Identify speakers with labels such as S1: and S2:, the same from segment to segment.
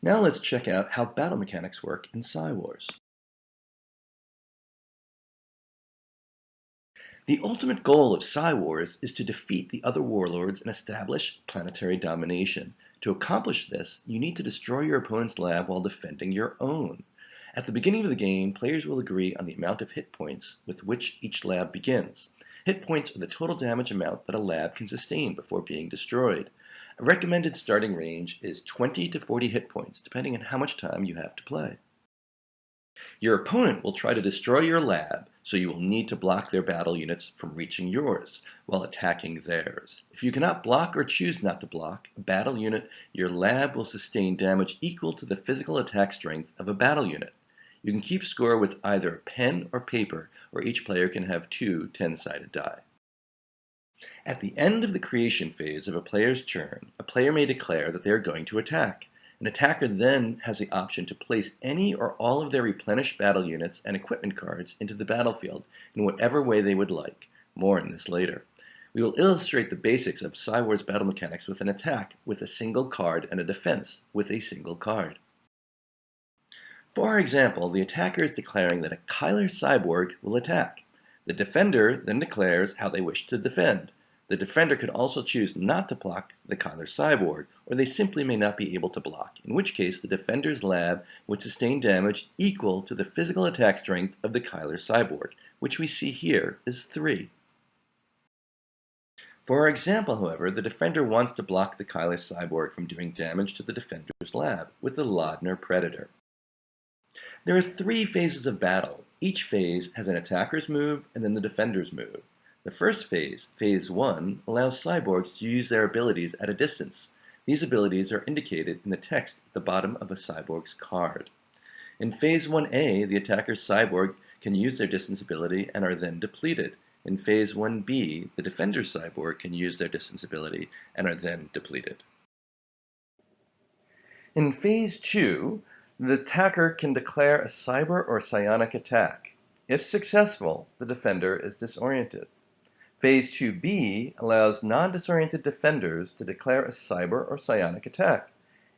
S1: Now let's check out how battle mechanics work in Wars. The ultimate goal of Wars is to defeat the other warlords and establish planetary domination. To accomplish this, you need to destroy your opponent's lab while defending your own. At the beginning of the game, players will agree on the amount of hit points with which each lab begins. Hit points are the total damage amount that a lab can sustain before being destroyed. A recommended starting range is 20 to 40 hit points, depending on how much time you have to play. Your opponent will try to destroy your lab, so you will need to block their battle units from reaching yours while attacking theirs. If you cannot block or choose not to block a battle unit, your lab will sustain damage equal to the physical attack strength of a battle unit. You can keep score with either pen or paper, or each player can have two 10-sided die. At the end of the creation phase of a player's turn, a player may declare that they are going to attack. An attacker then has the option to place any or all of their replenished battle units and equipment cards into the battlefield in whatever way they would like. More on this later. We will illustrate the basics of Wars battle mechanics with an attack with a single card and a defense with a single card. For our example, the attacker is declaring that a Kyler cyborg will attack. The defender then declares how they wish to defend. The defender could also choose not to block the Kyler cyborg, or they simply may not be able to block, in which case the defender's lab would sustain damage equal to the physical attack strength of the Kyler cyborg, which we see here is 3. For our example, however, the defender wants to block the Kyler cyborg from doing damage to the defender's lab with the Ladner Predator. There are 3 phases of battle. Each phase has an attacker's move and then the defender's move. The first phase, Phase 1, allows cyborgs to use their abilities at a distance. These abilities are indicated in the text at the bottom of a cyborg's card. In Phase 1A, the attacker's cyborg can use their distance ability and are then depleted. In Phase 1B, the defender's cyborg can use their distance ability and are then depleted. In Phase 2, the attacker can declare a cyber or psionic attack. If successful, the defender is disoriented. Phase 2B allows non-disoriented defenders to declare a cyber or psionic attack.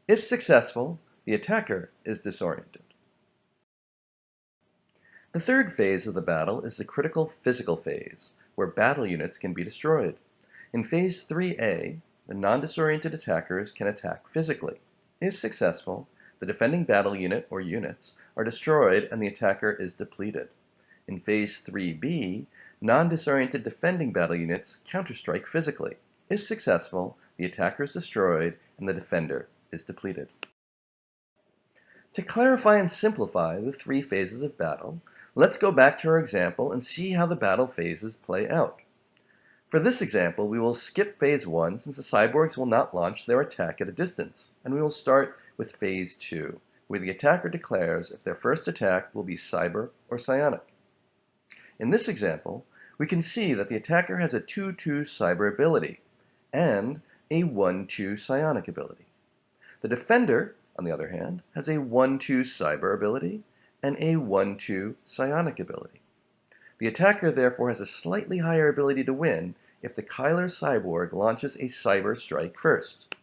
S1: If successful, the attacker is disoriented. The third phase of the battle is the critical physical phase, where battle units can be destroyed. In Phase 3A, the non-disoriented attackers can attack physically. If successful, the defending battle unit or units are destroyed and the attacker is depleted. In Phase 3B, non-disoriented defending battle units counterstrike physically. If successful, the attacker is destroyed and the defender is depleted. To clarify and simplify the 3 phases of battle, let's go back to our example and see how the battle phases play out. For this example, we will skip Phase 1 since the cyborgs will not launch their attack at a distance, and we will start with Phase 2, where the attacker declares if their first attack will be cyber or psionic. In this example, we can see that the attacker has a 2-2 cyber ability and a 1-2 psionic ability. The defender, on the other hand, has a 1-2 cyber ability and a 1-2 psionic ability. The attacker therefore has a slightly higher ability to win if the Kyler cyborg launches a cyber strike first.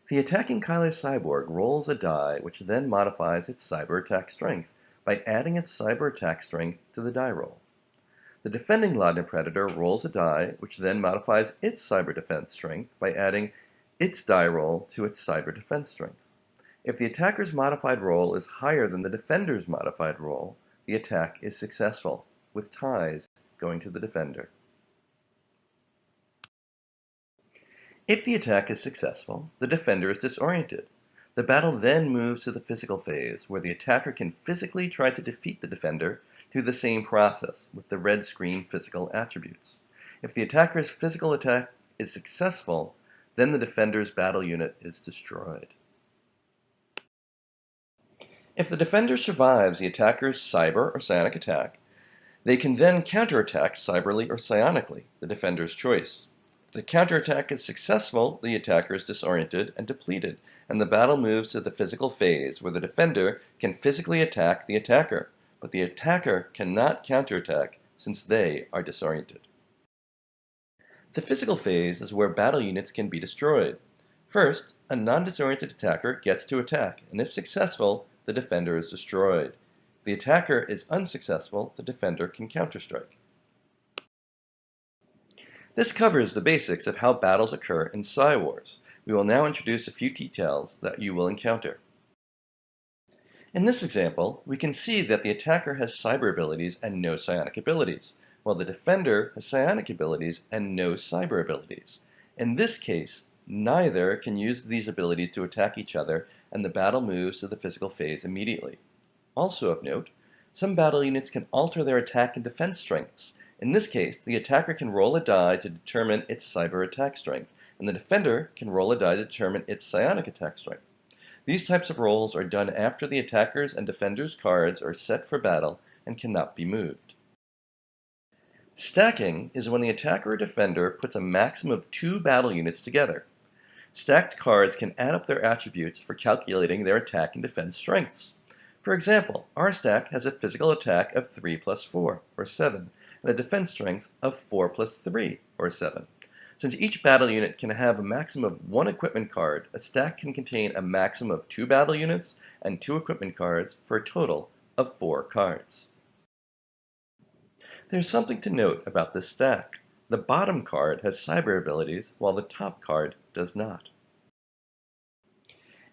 S1: The attacking Kyler cyborg rolls a die which then modifies its cyber attack strength by adding its cyber attack strength to the die roll. The defending Ladner Predator rolls a die which then modifies its cyber defense strength by adding its die roll to its cyber defense strength. If the attacker's modified roll is higher than the defender's modified roll, the attack is successful, with ties going to the defender. If the attack is successful, the defender is disoriented. The battle then moves to the physical phase, where the attacker can physically try to defeat the defender through the same process, with the red screen physical attributes. If the attacker's physical attack is successful, then the defender's battle unit is destroyed. If the defender survives the attacker's cyber or psionic attack, they can then counterattack cyberly or psionically, the defender's choice. If the counterattack is successful, the attacker is disoriented and depleted, and the battle moves to the physical phase, where the defender can physically attack the attacker, but the attacker cannot counterattack since they are disoriented. The physical phase is where battle units can be destroyed. First, a non-disoriented attacker gets to attack, and if successful, the defender is destroyed. If the attacker is unsuccessful, the defender can counterstrike. This covers the basics of how battles occur in Psywars. We will now introduce a few details that you will encounter. In this example, we can see that the attacker has cyber abilities and no psionic abilities, while the defender has psionic abilities and no cyber abilities. In this case, neither can use these abilities to attack each other, and the battle moves to the physical phase immediately. Also of note, some battle units can alter their attack and defense strengths. In this case, the attacker can roll a die to determine its cyber attack strength, and the defender can roll a die to determine its psionic attack strength. These types of rolls are done after the attacker's and defender's cards are set for battle and cannot be moved. Stacking is when the attacker or defender puts a maximum of 2 battle units together. Stacked cards can add up their attributes for calculating their attack and defense strengths. For example, our stack has a physical attack of 3 plus 4, or 7, and a defense strength of 4 plus 3, or 7. Since each battle unit can have a maximum of 1 equipment card, a stack can contain a maximum of 2 battle units and 2 equipment cards for a total of 4 cards. There's something to note about this stack. The bottom card has cyber abilities, while the top card does not.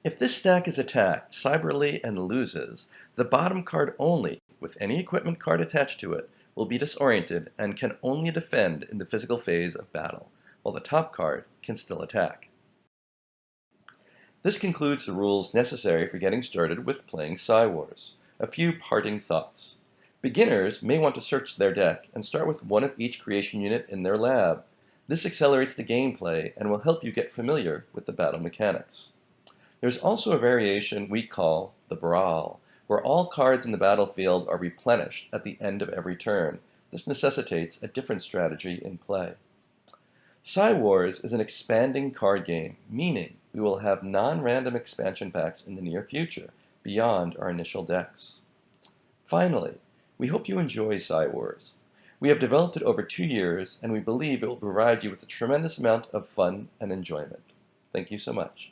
S1: If this stack is attacked cyberly and loses, the bottom card only, with any equipment card attached to it, will be disoriented and can only defend in the physical phase of battle, while the top card can still attack. This concludes the rules necessary for getting started with playing Psywars. A few parting thoughts. Beginners may want to search their deck and start with one of each creation unit in their lab. This accelerates the gameplay and will help you get familiar with the battle mechanics. There's also a variation we call the Brawl, where all cards in the battlefield are replenished at the end of every turn. This necessitates a different strategy in play. Psywars is an expanding card game, meaning we will have non-random expansion packs in the near future, beyond our initial decks. Finally, we hope you enjoy Psywars. We have developed it over 2 years, and we believe it will provide you with a tremendous amount of fun and enjoyment. Thank you so much.